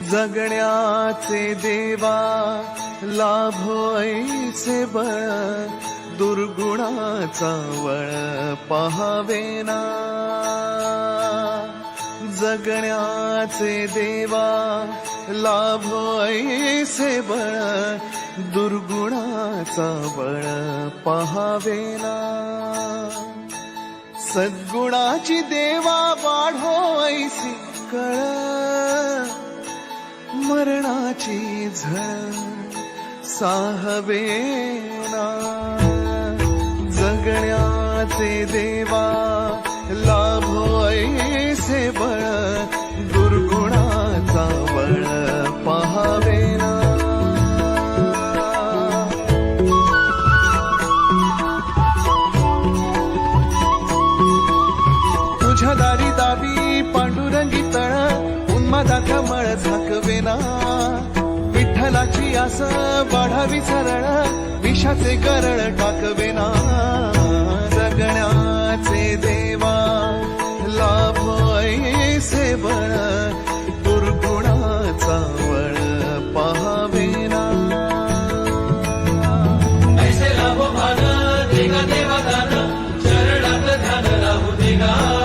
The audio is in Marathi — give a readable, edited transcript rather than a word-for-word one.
जगण्याचे देवा लाभो ऐसे बळ, दुर्गुणाचा वळ पहावेना. जगण्याचे देवा लाभो ऐसे बळ, दुर्गुणाचा बळ पहावेना. सद्गुणाची देवा वाढो ऐसी कळ, मरणाची झळ साहवेना. जगण्याचे देवा लाभो ऐसे बळ, दुर्गुणाचा बळ पहावेना. तुझ्या दारी दावी पांडुरंगी तळ, उन्मादाचा मळ झाकवेना. विठ्ठलाची आस वाढावी सरळ, विषाचे गरळ टाकवेना. जगण्याचे देवा लाभो ऐसे बळ, दुर्गुणाचा वळ पहावेना. ऐसे लाभो भान देगा देवा दान, शरणात ध्यान राहू देगा.